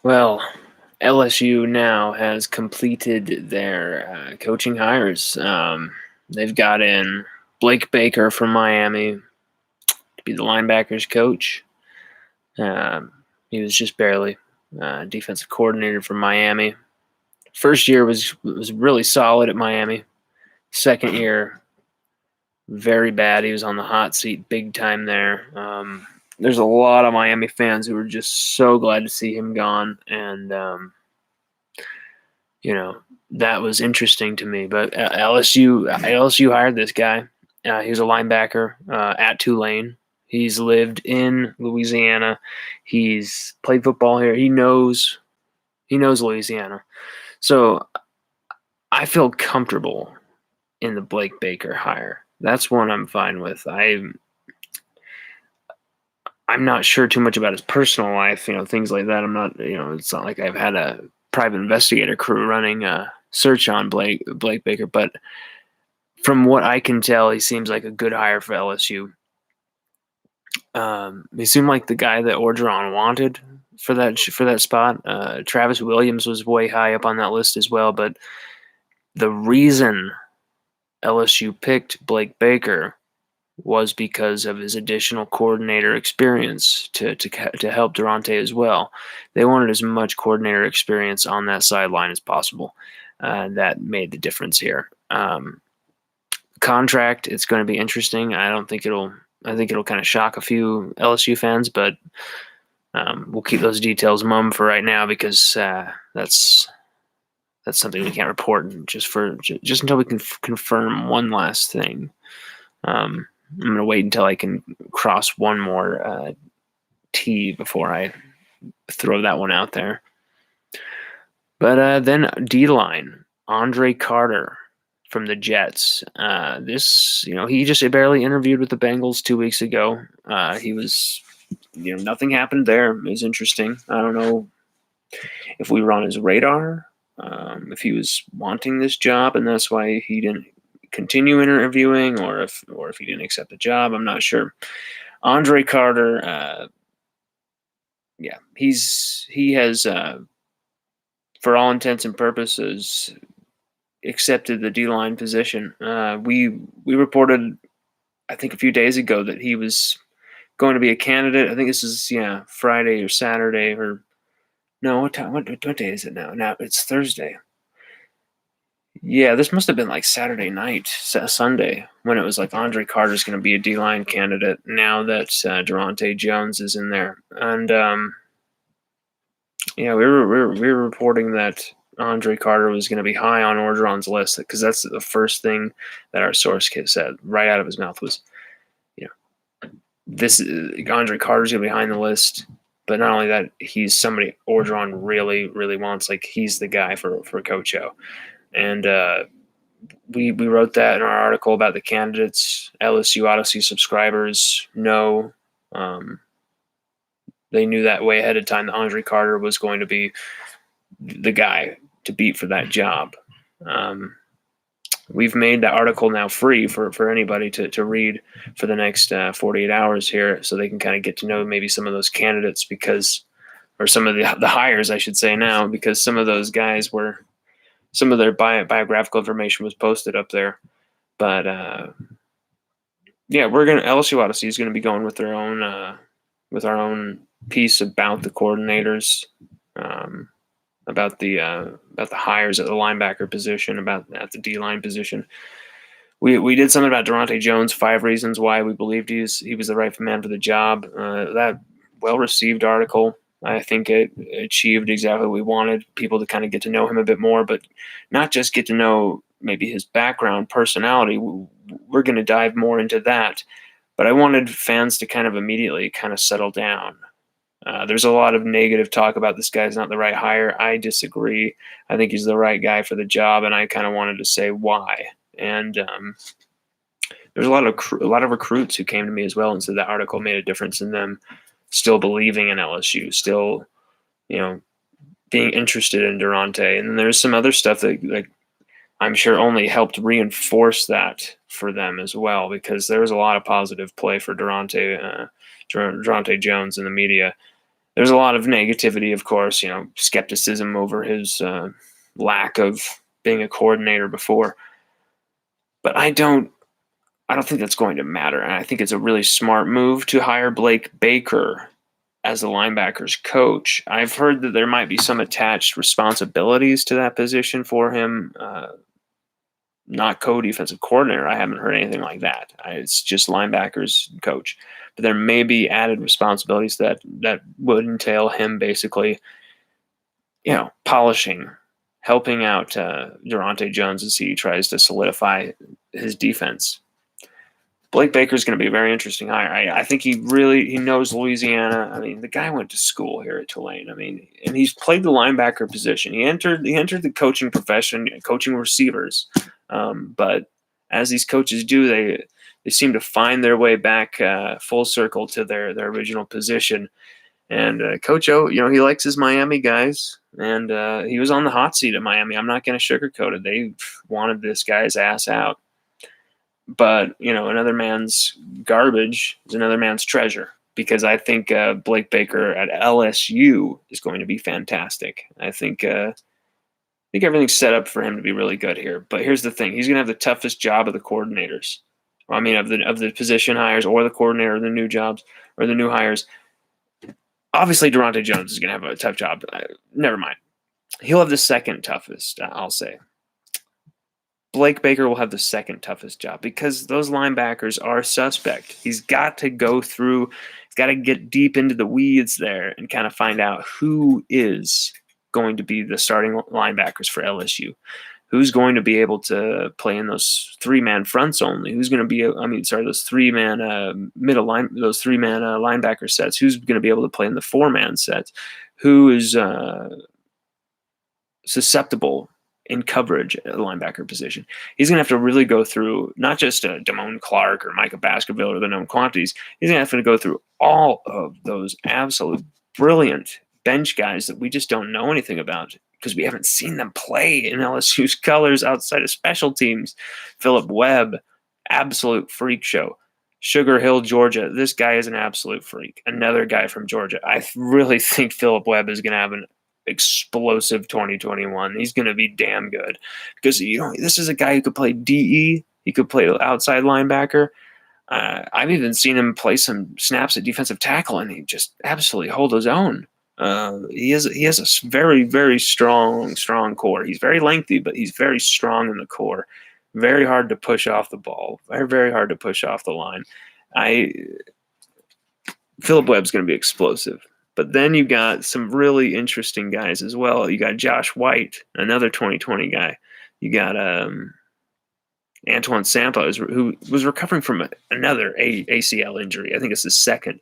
Well, LSU now has completed their coaching hires. They've got in Blake Baker from Miami to be the linebackers coach. Um, he was just barely defensive coordinator from Miami. First year was really solid at Miami. Second year, very bad. He was on the hot seat big time there. There's a lot of Miami fans who were just so glad to see him gone, and that was interesting to me. But LSU hired this guy. He was a linebacker at Tulane. He's lived in Louisiana. He's played football here. He knows Louisiana. So I feel comfortable in the Blake Baker hire. That's one I'm fine with. I'm not sure too much about his personal life, things like that. I'm not, it's not like I've had a private investigator crew running a search on Blake Baker, but from what I can tell, he seems like a good hire for LSU. He seemed like the guy that Orgeron wanted for that spot. Travis Williams was way high up on that list as well, but the reason LSU picked Blake Baker was because of his additional coordinator experience to help Durante as well. They wanted as much coordinator experience on that sideline as possible. That made the difference here. Contract, it's going to be interesting. I think it'll kind of shock a few LSU fans, but we'll keep those details mum for right now because that's something we can't report just until we can confirm one last thing. I'm going to wait until I can cross one more T before I throw that one out there. But then D-line, Andre Carter from the Jets. He just barely interviewed with the Bengals 2 weeks ago. He was, nothing happened there. It was interesting. I don't know if we were on his radar, if he was wanting this job, and that's why he didn't continue interviewing, or if he didn't accept the job. I'm not sure. Andre Carter, he has, for all intents and purposes, accepted the D-line position. We reported, I think, a few days ago that he was going to be a candidate. I think this is Friday or Saturday, or no, what time? What day is it now? Now it's Thursday. Yeah, this must have been like Saturday night, Sunday, when it was like Andre Carter's going to be a D-line candidate now that Durante Jones is in there. And we were reporting that Andre Carter was going to be high on Orgeron's list because that's the first thing that our source said right out of his mouth was, this Andre Carter's going to be high on the list. But not only that, he's somebody Orgeron really, really wants. Like, he's the guy for Coach O. And we wrote that in our article about the candidates. LSU Odyssey subscribers know, they knew that way ahead of time that Andre Carter was going to be the guy to beat for that job. We've made the article now free for anybody to read for the next 48 hours here, so they can kind of get to know maybe some of those candidates or some of the hires, I should say now, because some of those guys some of their biographical information was posted up there. But LSU Odyssey is gonna be going with their own with our own piece about the coordinators, about the hires at the linebacker position, at the D-line position. We did something about Durante Jones, 5 reasons why we believed he was the right man for the job. That well-received article, I think it achieved exactly what we wanted, people to kind of get to know him a bit more, but not just get to know maybe his background, personality. We're going to dive more into that. But I wanted fans to kind of immediately kind of settle down. There's a lot of negative talk about this guy's not the right hire. I disagree. I think he's the right guy for the job, and I kind of wanted to say why. And there's a lot of recruits who came to me as well and said that article made a difference in them still believing in LSU, still, being interested in Durante. And then there's some other stuff that I'm sure only helped reinforce that for them as well, because there was a lot of positive play for Durante Jones in the media. There's a lot of negativity, of course, skepticism over his lack of being a coordinator before. But I don't think that's going to matter. And I think it's a really smart move to hire Blake Baker as the linebackers coach. I've heard that there might be some attached responsibilities to that position for him. Not co-defensive coordinator. I haven't heard anything like that. It's just linebackers coach. But there may be added responsibilities that would entail him basically, polishing, helping out Durante Jones as he tries to solidify his defense. Blake Baker's going to be a very interesting hire. I think he knows Louisiana. I mean, the guy went to school here at Tulane. I mean, and he's played the linebacker position. He entered the coaching profession, coaching receivers. But as these coaches do, they seem to find their way back full circle to their original position. And Coach O, he likes his Miami guys, and he was on the hot seat at Miami. I'm not going to sugarcoat it. They wanted this guy's ass out. But, another man's garbage is another man's treasure, because I think Blake Baker at LSU is going to be fantastic. I think everything's set up for him to be really good here. But here's the thing. He's going to have the toughest job of the coordinators. I mean, of the position hires or the coordinator or the new jobs or the new hires. Obviously, Durante Jones is going to have a tough job. Never mind. He'll have the second toughest, I'll say. Blake Baker will have the second toughest job because those linebackers are suspect. He's got to go through, he's got to get deep into the weeds there and kind of find out who is going to be the starting linebackers for LSU. Who's going to be able to play in those three-man fronts only? Who's going to be, those three-man linebacker sets? Who's going to be able to play in the four-man sets? Who is susceptible in coverage at the linebacker position? He's going to have to really go through not just Damone Clark or Micah Baskerville or the known quantities. He's going to have to go through all of those absolute brilliant bench guys that we just don't know anything about because we haven't seen them play in LSU's colors outside of special teams. Philip Webb, absolute freak show. Sugar Hill, Georgia. This guy is an absolute freak. Another guy from Georgia. I really think Philip Webb is going to have an explosive 2021. He's going to be damn good because this is a guy who could play DE. He could play outside linebacker. I've even seen him play some snaps at defensive tackle, and he just absolutely hold his own. He has a very, very strong core. He's very lengthy, but he's very strong in the core. Very hard to push off the ball. Very, very hard to push off the line. Philip Webb's going to be explosive. But then you got some really interesting guys as well. You got Josh White, another 2020 guy. You got Antoine Sampa, who was recovering from another ACL injury. I think it's the second.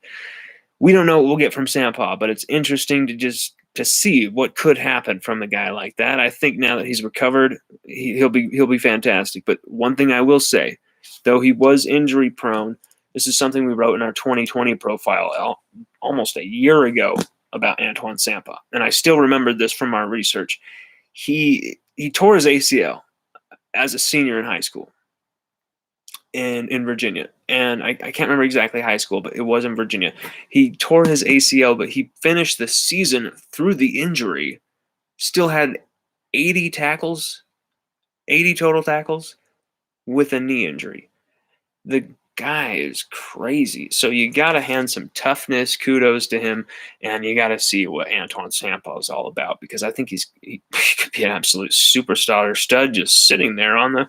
We don't know what we'll get from Sampa, but it's interesting to see what could happen from a guy like that. I think now that he's recovered, he'll be fantastic. But one thing I will say, though he was injury prone, this is something we wrote in our 2020 profile almost a year ago about Antoine Sampa, and I still remember this from our research. He tore his ACL as a senior in high school in Virginia, and I can't remember exactly high school, but it was in Virginia. He tore his ACL, but he finished the season through the injury, still had 80 total tackles with a knee injury. The guy is crazy. So you got to hand some toughness, kudos to him, and you got to see what Antoine Sampa is all about, because I think he could be an absolute superstar stud just sitting there on the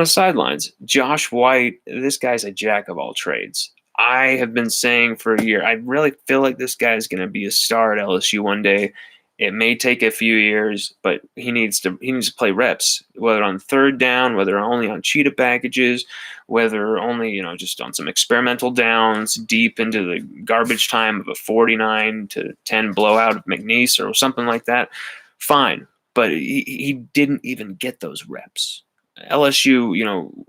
sidelines. Josh White, this guy's a jack of all trades. I have been saying for a year, I really feel like this guy is going to be a star at LSU one day. It may take a few years, but he needs to play reps, whether on third down, whether only on cheetah packages, whether only just on some experimental downs deep into the garbage time of a 49-10 blowout of McNeese or something like that. Fine, but he didn't even get those reps. LSU,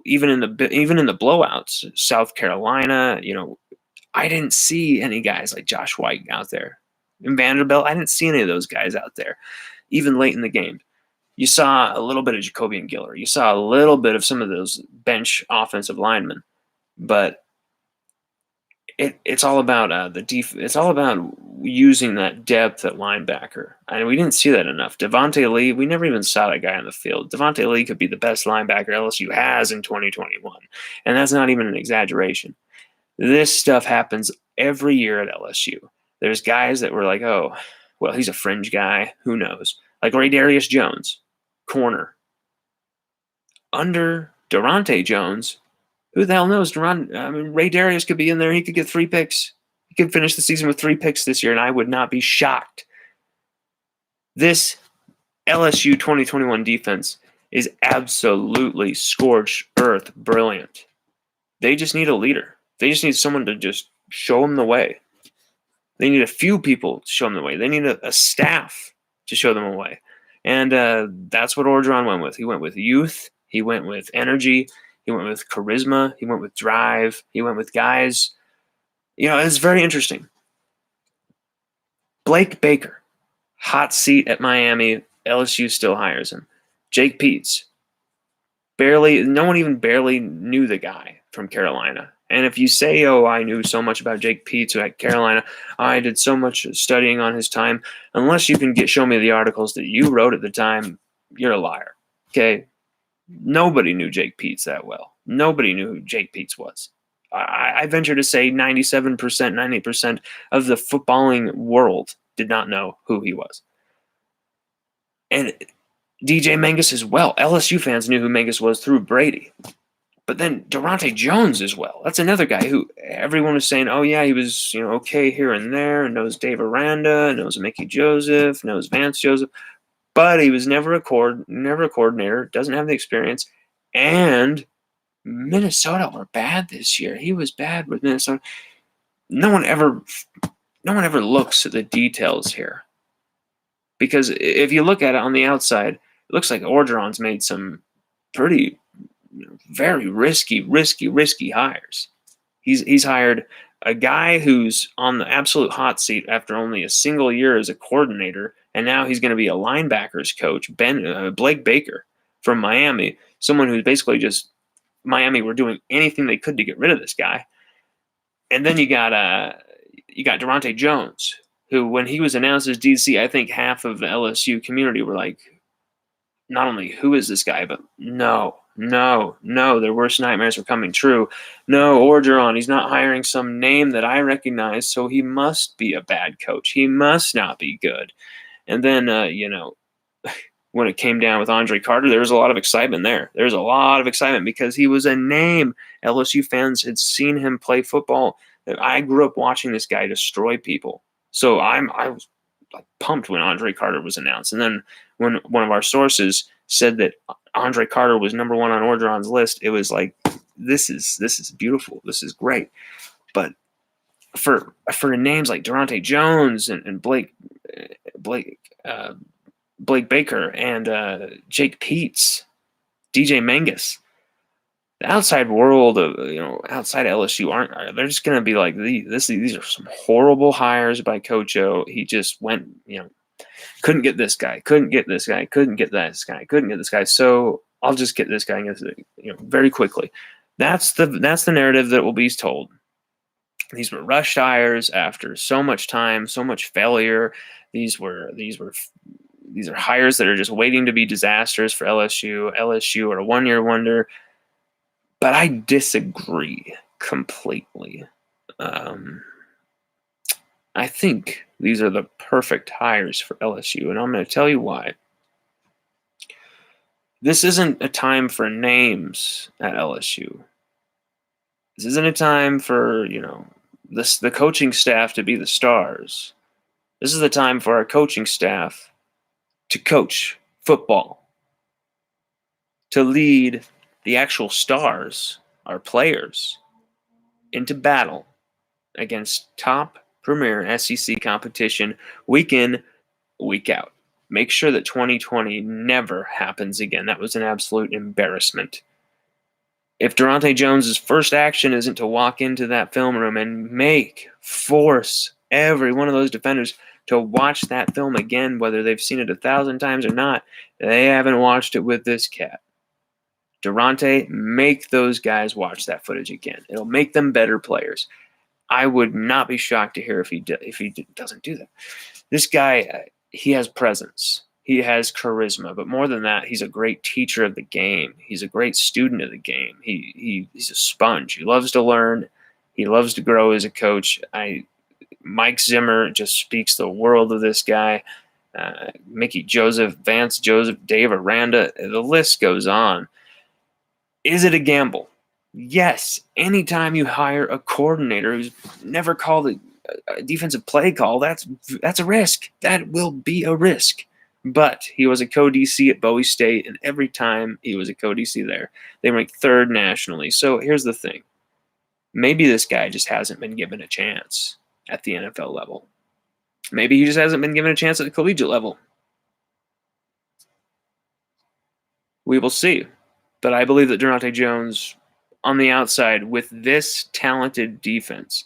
even in the blowouts, South Carolina, I didn't see any guys like Josh White out there. In Vanderbilt, I didn't see any of those guys out there, even late in the game. You saw a little bit of Jacobian Giller. You saw a little bit of some of those bench offensive linemen, but it's all about the it's all about using that depth at linebacker. And we didn't see that enough. Devontae Lee, we never even saw that guy on the field. Devontae Lee could be the best linebacker LSU has in 2021. And that's not even an exaggeration. This stuff happens every year at LSU. There's guys that were like, oh, well, he's a fringe guy. Who knows? Like Ray Darius Jones, corner. Under Durante Jones, who the hell knows? Ray Darius could be in there. He could get 3 picks. He could finish the season with 3 picks this year, and I would not be shocked. This LSU 2021 defense is absolutely scorched earth brilliant. They just need a leader. They just need someone to just show them the way. They need a few people to show them the way. They need a staff to show them the way. And that's what Orgeron went with. He went with youth. He went with energy. He went with charisma. He went with drive. He went with guys. It's very interesting. Blake Baker, hot seat at Miami. LSU still hires him. Jake Peets, no one even barely knew the guy from Carolina. And if you say, oh, I knew so much about Jake Peets at Carolina, I did so much studying on his time, unless you can show me the articles that you wrote at the time, you're a liar. Okay? Nobody knew Jake Peets that well. Nobody knew who Jake Peets was. I venture to say 97%, 90% of the footballing world did not know who he was. And DJ Mangus as well. LSU fans knew who Mangus was through Brady. But then Durante Jones as well. That's another guy who everyone was saying, oh, yeah, he was okay here and there, knows Dave Aranda, knows Mickey Joseph, knows Vance Joseph. But he was never a coordinator, doesn't have the experience. And Minnesota were bad this year. He was bad with Minnesota. No one ever looks at the details here. Because if you look at it on the outside, it looks like Orgeron's made some pretty very risky hires. He's hired a guy who's on the absolute hot seat after only a single year as a coordinator, and now he's going to be a linebackers coach, Blake Baker from Miami, someone who's basically just Miami were doing anything they could to get rid of this guy. And then you got Durante Jones, who when he was announced as DC, I think half of the LSU community were like, not only who is this guy, but no, their worst nightmares were coming true. No, Orgeron, he's not hiring some name that I recognize, so he must be a bad coach. He must not be good. And then, when it came down with Andre Carter, there was a lot of excitement there. There's a lot of excitement because he was a name. LSU fans had seen him play football. I grew up watching this guy destroy people. So I was like pumped when Andre Carter was announced. And then when one of our sources said that Andre Carter was number 1 on Orgeron's list, it was like, this is beautiful. This is great. But for names like Durante Jones and Blake Baker and Jake Peets, DJ Mangus, the outside world of outside LSU they're just going to be like these are some horrible hires by Coach O. He just went couldn't get this guy, couldn't get this guy, couldn't get this guy, couldn't get this guy. So I'll just get this guy very quickly. That's the narrative that will be told. These were rushed hires after so much time, so much failure. These are hires that are just waiting to be disasters for LSU. LSU are a one-year wonder. But I disagree completely. I think these are the perfect hires for LSU, and I'm going to tell you why. This isn't a time for names at LSU. This isn't a time for, the coaching staff to be the stars. This is the time for our coaching staff to coach football, to lead the actual stars, our players, into battle against top premier SEC competition week in, week out. Make sure that 2020 never happens again. That was an absolute embarrassment. If Durante Jones' first action isn't to walk into that film room and force every one of those defenders to watch that film again, whether they've seen it 1,000 times or not, they haven't watched it with this cat. Durante, make those guys watch that footage again. It'll make them better players. I would not be shocked to hear if he doesn't do that. This guy, he has presence. He has charisma, but more than that, he's a great teacher of the game. He's a great student of the game. He's a sponge. He loves to learn. He loves to grow as a coach. Mike Zimmer just speaks the world of this guy. Mickey Joseph, Vance Joseph, Dave Aranda, the list goes on. Is it a gamble? Yes. Anytime you hire a coordinator who's never called a defensive play call, that's a risk. That will be a risk. But he was a co-DC at Bowie State, and every time he was a co-DC there, they ranked third nationally. So here's the thing. Maybe this guy just hasn't been given a chance at the NFL level. Maybe he just hasn't been given a chance at the collegiate level. We will see. But I believe that Durante Jones, on the outside, with this talented defense,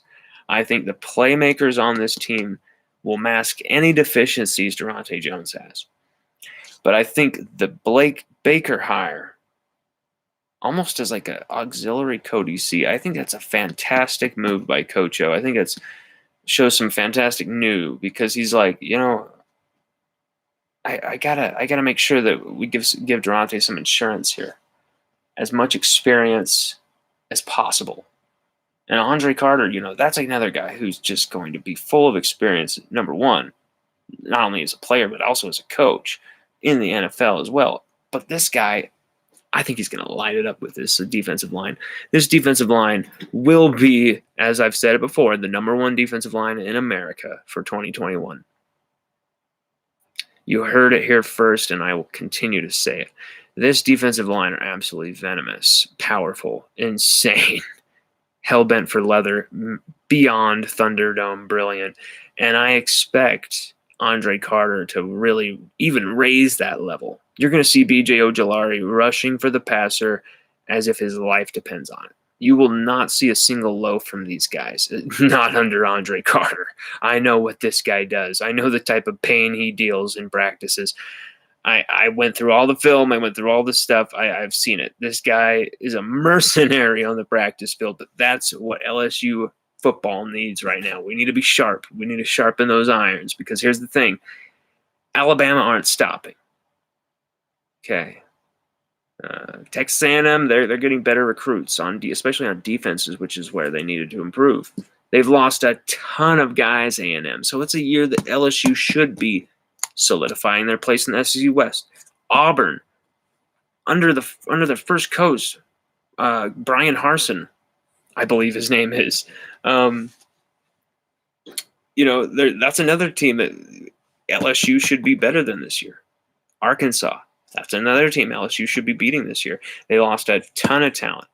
I think the playmakers on this team will mask any deficiencies Durante Jones has. But I think the Blake Baker hire, almost as like an auxiliary co-DC, I think that's a fantastic move by Coach O. I think it shows some fantastic new, because he's like, I gotta make sure that we give Durante some insurance here, as much experience as possible. And Andre Carter, that's another guy who's just going to be full of experience, number one, not only as a player, but also as a coach in the NFL as well. But this guy, I think he's going to light it up with this defensive line. This defensive line will be, as I've said it before, the number one defensive line in America for 2021. You heard it here first, and I will continue to say it. This defensive line are absolutely venomous, powerful, insane, hell-bent for leather, beyond Thunderdome brilliant. And I expect Andre Carter to really even raise that level. You're going to see B.J. Ojulari rushing for the passer as if his life depends on it. You will not see a single loaf from these guys, not under Andre Carter. I know what this guy does. I know the type of pain he deals in practices. I went through all the film. I went through all the stuff. I've seen it. This guy is a mercenary on the practice field, but that's what LSU football needs right now. We need to be sharp. We need to sharpen those irons, because here's the thing. Alabama aren't stopping. Okay. Texas A&M, they're getting better recruits, especially on defenses, which is where they needed to improve. They've lost a ton of guys, A&M, so it's a year that LSU should be solidifying their place in the SEC West. Auburn, under the first coach, Brian Harsin, I believe his name is. That's another team that LSU should be better than this year. Arkansas, that's another team LSU should be beating this year. They lost a ton of talent.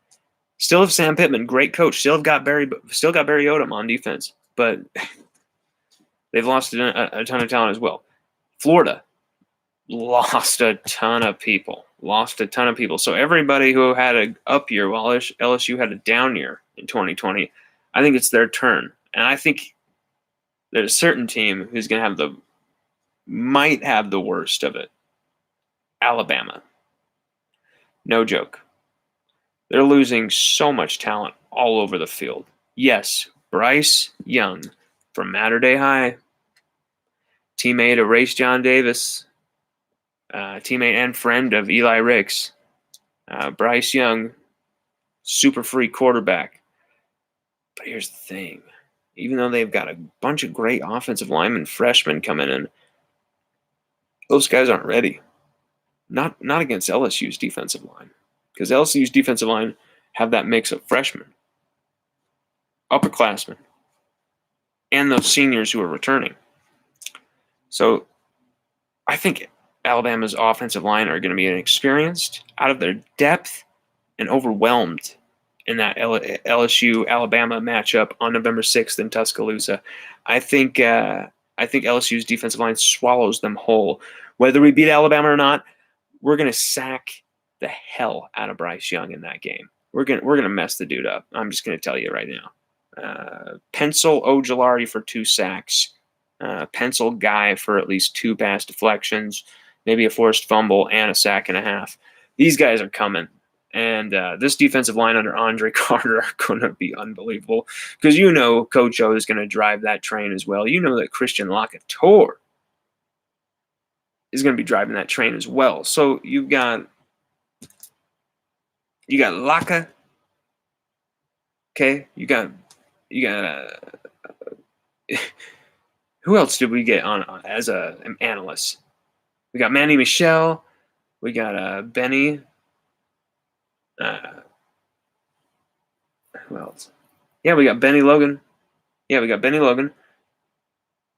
Still have Sam Pittman, great coach. Still got Barry Odom on defense, but they've lost a ton of talent as well. Florida lost a ton of people. So everybody who had an up year while LSU had a down year in 2020, I think it's their turn. And I think there's a certain team who's going to might have the worst of it. Alabama. No joke. They're losing so much talent all over the field. Yes, Bryce Young from Mater Dei High, teammate of Race John Davis, teammate and friend of Eli Ricks. Bryce Young, super free quarterback. But here's the thing. Even though they've got a bunch of great offensive linemen, freshmen coming in, those guys aren't ready. Not against LSU's defensive line. Because LSU's defensive line have that mix of freshmen, upperclassmen, and those seniors who are returning. So I think Alabama's offensive line are going to be inexperienced, out of their depth, and overwhelmed in that LSU-Alabama matchup on November 6th in Tuscaloosa. I think LSU's defensive line swallows them whole. Whether we beat Alabama or not, we're going to sack the hell out of Bryce Young in that game. We're gonna mess the dude up. I'm just going to tell you right now. Pencil Ojulari for 2 sacks. Pencil Guy for at least 2 pass deflections, maybe a forced fumble and a sack and a half. These guys are coming. And this defensive line under Andre Carter are going to be unbelievable because Coach O is going to drive that train as well. You know that Christian Locketor is going to be driving that train as well. So you got Laka. Okay, you got who else did we get on as an analyst? We got Manny Michel. We got Benny. Who else? Yeah, we got Benny Logan.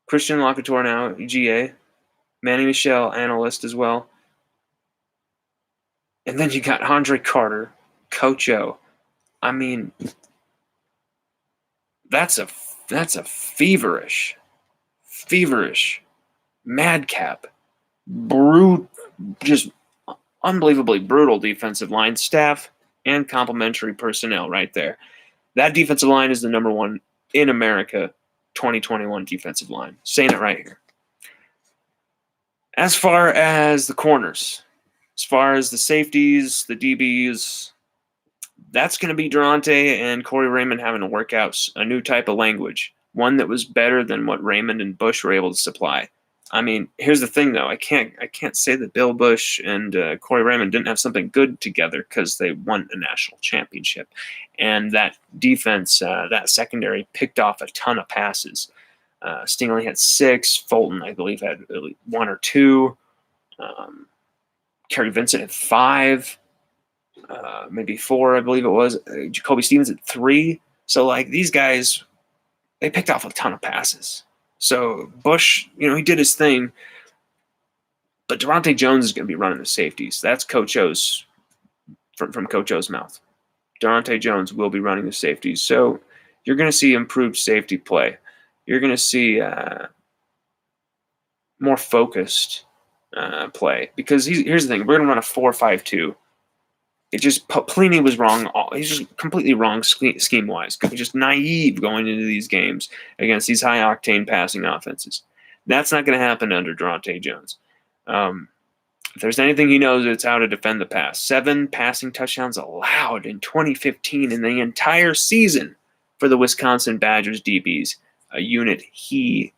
Christian Locketor now, GA. Manny Michel, analyst as well. And then you got Andre Carter, Coach O. I mean, that's a feverish, madcap, just unbelievably brutal defensive line staff and complementary personnel right there. That defensive line is the number one in America 2021 defensive line. Saying it right here. As far as the corners, as far as the safeties, the DBs, that's going to be Durante and Corey Raymond having to work out a new type of language, one that was better than what Raymond and Bush were able to supply. I mean, here's the thing, though. I can't say that Bill Bush and Corey Raymond didn't have something good together because they won a national championship. And that defense, that secondary, picked off a ton of passes. Stingley had 6. Fulton, I believe, had 1 or 2. Kerry Vincent had 5. Maybe 4, I believe it was. Jacoby Stevens at 3. So, these guys, they picked off a ton of passes. So Bush, he did his thing, but Durante Jones is going to be running the safeties. That's Coach O's, from Coach O's mouth. Durante Jones will be running the safeties. So you're going to see improved safety play. You're going to see more focused play because here's the thing. We're going to run a 4-5-2. It just Pelini was wrong. He's just completely wrong scheme-wise. Just naive going into these games against these high-octane passing offenses. That's not going to happen under Durante Jones. If there's anything he knows, it's how to defend the pass. 7 passing touchdowns allowed in 2015 in the entire season for the Wisconsin Badgers DBs, a unit he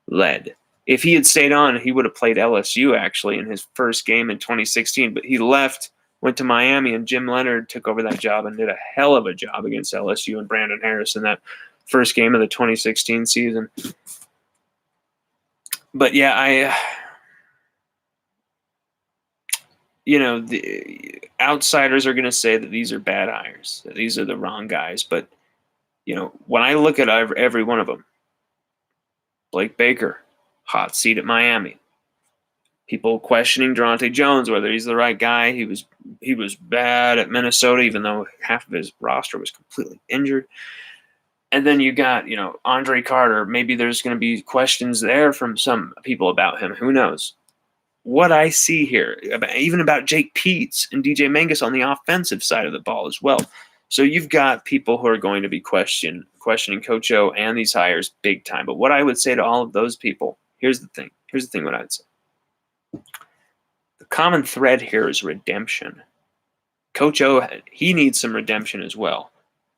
led. If he had stayed on, he would have played LSU, actually, in his first game in 2016, but he left, went to Miami, and Jim Leonard took over that job and did a hell of a job against LSU and Brandon Harris in that first game of the 2016 season. But yeah, the outsiders are going to say that these are bad hires, that these are the wrong guys. But, when I look at every one of them, Blake Baker, hot seat at Miami. People questioning Durante Jones, whether he's the right guy. He was bad at Minnesota, even though half of his roster was completely injured. And then you got, Andre Carter. Maybe there's going to be questions there from some people about him. Who knows? What I see here, even about Jake Peets and DJ Mangus on the offensive side of the ball as well. So you've got people who are going to be questioning Coach O and these hires big time. But what I would say to all of those people, here's the thing what I would say. The common thread here is redemption. Coach O, he needs some redemption as well.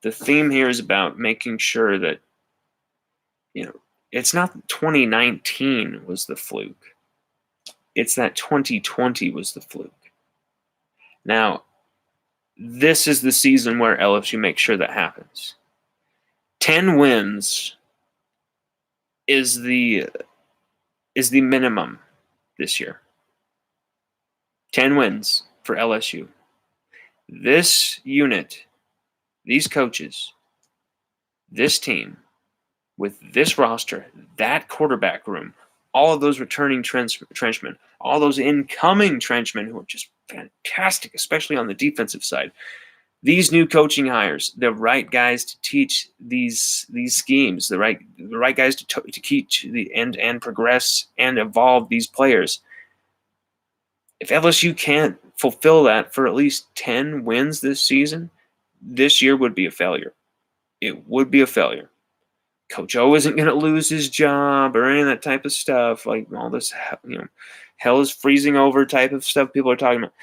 The theme here is about making sure that, it's not that 2019 was the fluke. It's that 2020 was the fluke. Now, this is the season where LSU makes sure that happens. 10 wins is the minimum this year. 10 wins for LSU. This unit, these coaches, this team, with this roster, that quarterback room, all of those returning trenchmen, all those incoming trenchmen who are just fantastic, especially on the defensive side. These new coaching hires, the right guys to teach these schemes, the right guys to teach and progress and evolve these players. If LSU can't fulfill that for at least 10 wins this season, this year would be a failure. It would be a failure. Coach O isn't going to lose his job or any of that type of stuff, like all this, hell is freezing over type of stuff people are talking about.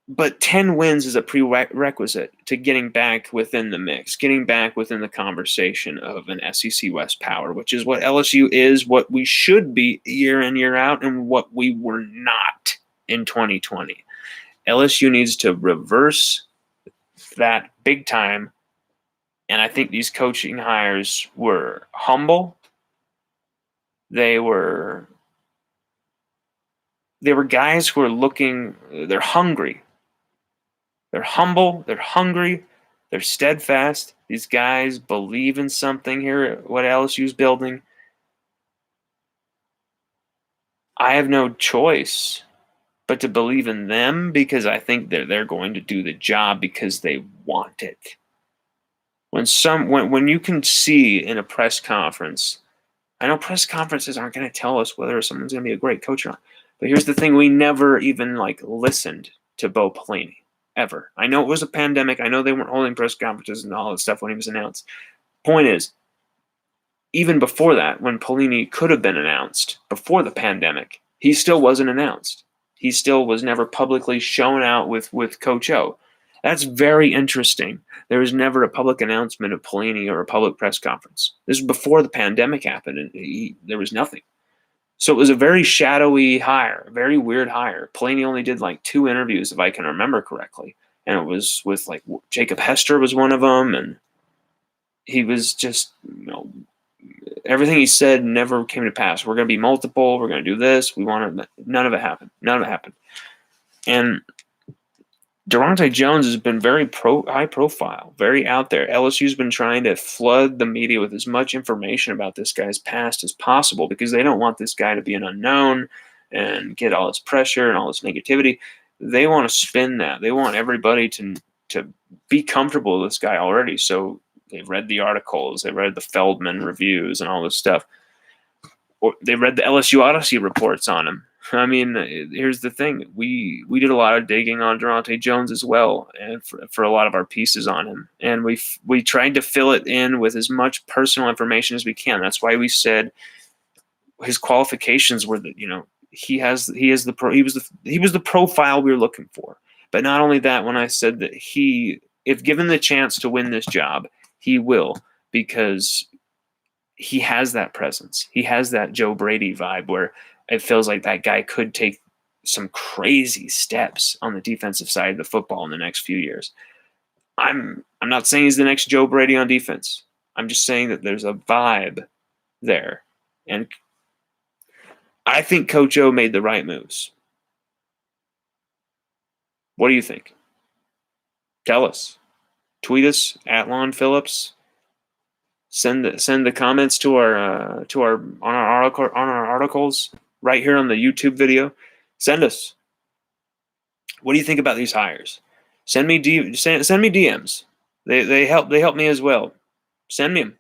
But 10 wins is a prerequisite to getting back within the mix, getting back within the conversation of an SEC West power, which is what LSU is, what we should be year in, year out, and what we were not in 2020. LSU needs to reverse that big time. And I think these coaching hires were humble. They were guys who are looking, they're hungry. They're humble, they're hungry, they're steadfast. These guys believe in something here, what LSU's building. I have no choice but to believe in them because I think they're going to do the job because they want it. When you can see in a press conference, I know press conferences aren't going to tell us whether someone's going to be a great coach or not. But here's the thing: we never even listened to Bo Pelini ever. I know it was a pandemic. I know they weren't holding press conferences and all that stuff when he was announced. Point is, even before that, when Pelini could have been announced before the pandemic, he still wasn't announced. He still was never publicly shown out with Coach O. That's very interesting. There was never a public announcement of Pelini or a public press conference. This was before the pandemic happened, and there was nothing. So it was a very shadowy hire, a very weird hire. Pelini only did 2 interviews, if I can remember correctly, and it was with Jacob Hester was one of them, and he was just everything he said never came to pass. We're going to be multiple. We're going to do this. We want to. None of it happened. None of it happened. And Durante Jones has been very high profile, very out there. LSU's been trying to flood the media with as much information about this guy's past as possible because they don't want this guy to be an unknown and get all this pressure and all this negativity. They want to spin that. They want everybody to be comfortable with this guy already. So they've read the articles, they read the Feldman reviews and all this stuff. Or they read the LSU Odyssey reports on him. I mean, here's the thing. We did a lot of digging on Durante Jones as well, and for a lot of our pieces on him. And we tried to fill it in with as much personal information as we can. That's why we said his qualifications were that, he was the profile we were looking for. But not only that, when I said that if given the chance to win this job, he will, because he has that presence. He has that Joe Brady vibe where it feels like that guy could take some crazy steps on the defensive side of the football in the next few years. I'm not saying he's the next Joe Brady on defense. I'm just saying that there's a vibe there. And I think Coach O made the right moves. What do you think? Tell us. Tweet us at Lon Phillips. Send the comments to our on our articles right here on the YouTube video. Send us. What do you think about these hires? Send me DMs. They help me as well. Send me them.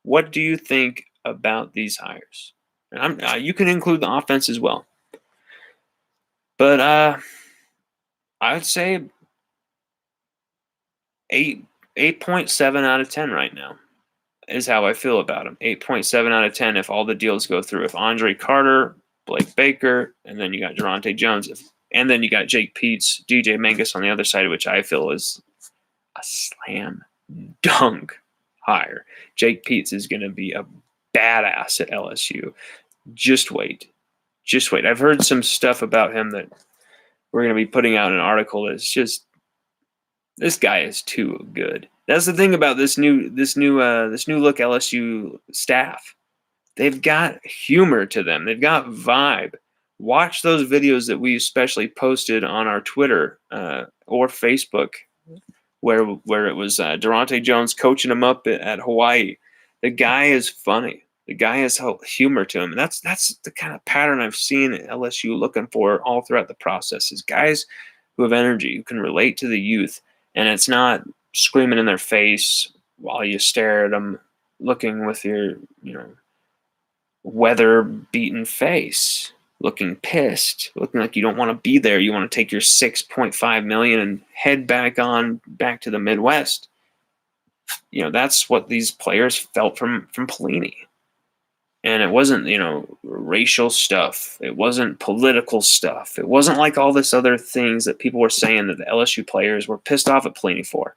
What do you think about these hires? And you can include the offense as well. But I would say 8.7 out of 10 right now is how I feel about him. 8.7 out of 10 if all the deals go through. If Andre Carter, Blake Baker, and then you got Durante Jones, and then you got Jake Peets, DJ Mangus on the other side, which I feel is a slam dunk hire. Jake Peets is going to be a badass at LSU. Just wait. I've heard some stuff about him that we're going to be putting out an article that's just, this guy is too good. That's the thing about this new look LSU staff. They've got humor to them. They've got vibe. Watch those videos that we especially posted on our Twitter or Facebook, where it was Durante Jones coaching him up at Hawaii. The guy is funny. The guy has humor to him. And that's the kind of pattern I've seen at LSU looking for all throughout the process, is guys who have energy, who can relate to the youth. And it's not screaming in their face while you stare at them, looking with your, weather-beaten face, looking pissed, looking like you don't want to be there. You want to take your $6.5 million and head back to the Midwest. That's what these players felt from Pelini. And it wasn't, racial stuff. It wasn't political stuff. It wasn't like all this other things that people were saying that the LSU players were pissed off at Pelini for.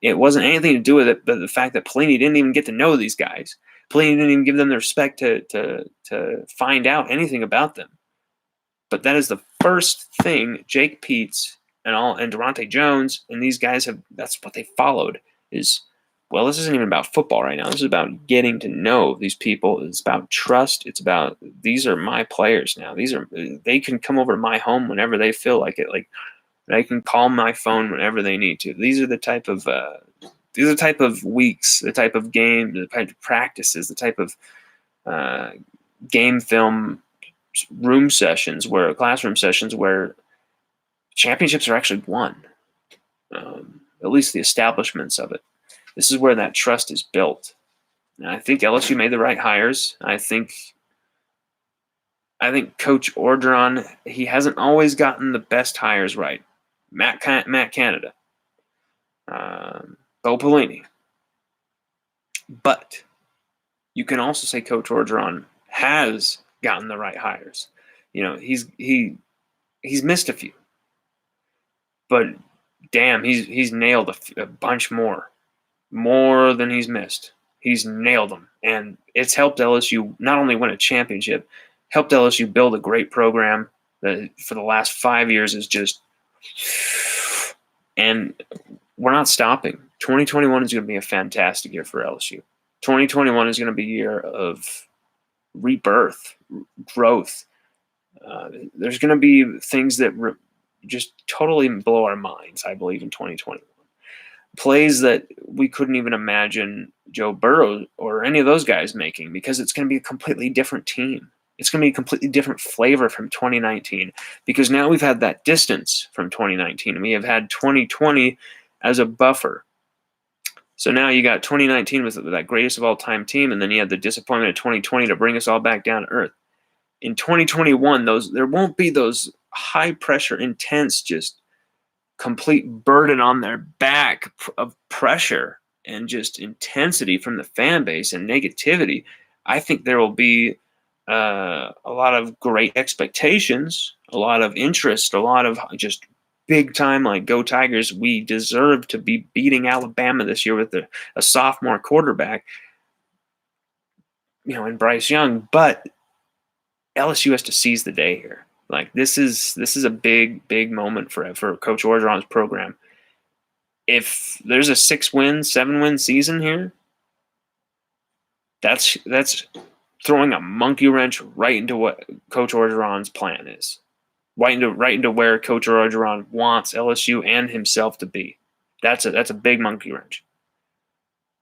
It wasn't anything to do with it, but the fact that Pelini didn't even get to know these guys. Pelini didn't even give them the respect to find out anything about them. But that is the first thing Jake Peets and Durante Jones and these guys that's what they followed is, well, this isn't even about football right now. This is about getting to know these people. It's about trust. It's about, these are my players now. They can come over to my home whenever they feel like it. Like, they can call my phone whenever they need to. These are the type of weeks, the type of game, the type of practices, the type of game film classroom sessions where championships are actually won. At least the establishments of it. This is where that trust is built. And I think LSU made the right hires. I think Coach Orgeron, he hasn't always gotten the best hires right. Matt Canada, Bo Pelini. But you can also say Coach Orgeron has gotten the right hires. He's missed a few, but damn, he's nailed a bunch more than he's missed. He's nailed them, and it's helped LSU not only win a championship, helped LSU build a great program that for the last 5 years is just, and we're not stopping. 2021 is going to be a fantastic year for LSU. 2021 is going to be a year of rebirth, growth. There's going to be things that just totally blow our minds, I believe, in 2021. Plays that we couldn't even imagine Joe Burrow or any of those guys making, because it's going to be a completely different team. It's going to be a completely different flavor from 2019, because now we've had that distance from 2019, and we have had 2020 as a buffer. So now you got 2019 with that greatest of all time team, and then you had the disappointment of 2020 to bring us all back down to earth. In 2021, there won't be those high pressure, intense, just complete burden on their back of pressure and just intensity from the fan base and negativity. I think there will be a lot of great expectations, a lot of interest, a lot of just big time, like, go Tigers. We deserve to be beating Alabama this year with a sophomore quarterback, and Bryce Young. But LSU has to seize the day here. Like, this is a big moment for Coach Orgeron's program. If there's a 6-win, 7-win season here, that's throwing a monkey wrench right into what Coach Orgeron's plan is. Right into where Coach Orgeron wants LSU and himself to be. That's a big monkey wrench.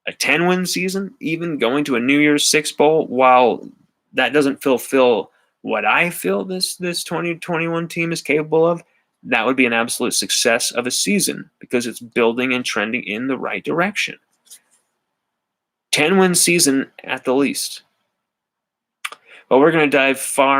A 10-win season, even going to a New Year's Six Bowl, while that doesn't fulfill what I feel this 2021 team is capable of, that would be an absolute success of a season, because it's building and trending in the right direction. 10-win season at the least. But we're going to dive far